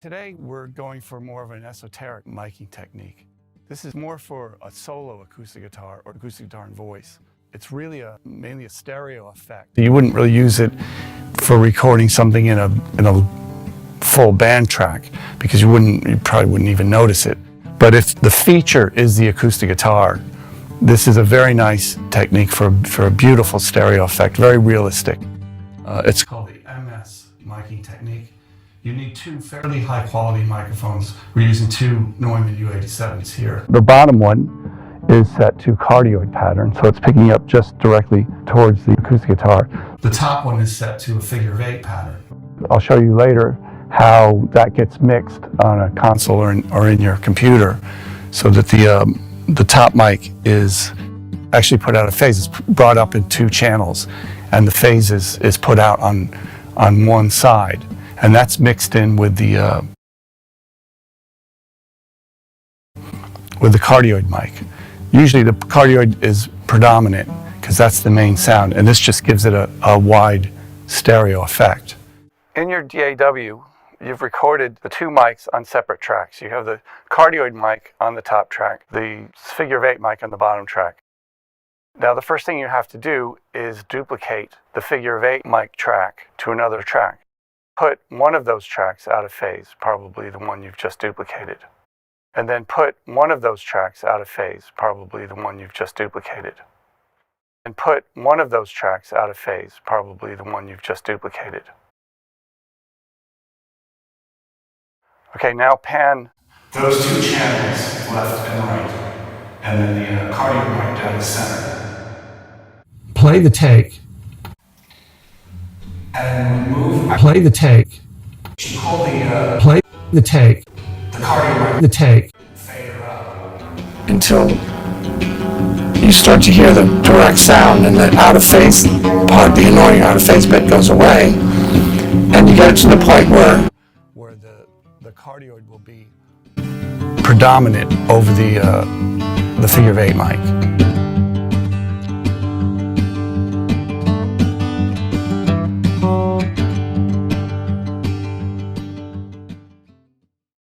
Today we're going for more of an esoteric miking technique. This is more for a solo acoustic guitar or acoustic guitar and voice. It's really mainly a stereo effect. You wouldn't really use it for recording something in a full band track because you probably wouldn't even notice it. But if the feature is the acoustic guitar, this is a very nice technique for a beautiful stereo effect, very realistic. It's called the MS miking technique. You need two fairly high quality microphones. We're using two Neumann U87s here. The bottom one is set to cardioid pattern, so it's picking up just directly towards the acoustic guitar. The top one is set to a figure of 8 pattern. I'll show you later how that gets mixed on a console or in your computer so that the top mic is actually put out of phase. It's brought up in 2 channels and the phase is put out on one side. And that's mixed in with the cardioid mic. Usually the cardioid is predominant because that's the main sound, and this just gives it a wide stereo effect. In your DAW, you've recorded the 2 mics on separate tracks. You have the cardioid mic on the top track, the figure of 8 mic on the bottom track. Now the first thing you have to do is duplicate the figure of 8 mic track to another track. Put one of those tracks out of phase, probably the one you've just duplicated. And then put one of those tracks out of phase, probably the one you've just duplicated. And put one of those tracks out of phase, probably the one you've just duplicated. Okay, now pan those 2 channels, left and right, and then the cardioid mic down the center. Play the take. And move. Play the take. Pull the play the take. The cardioid. The take. Fader up until you start to hear the direct sound, and the out of phase part, the annoying out of phase bit, goes away, and you get to the point where the cardioid will be predominant over the figure of 8 mic.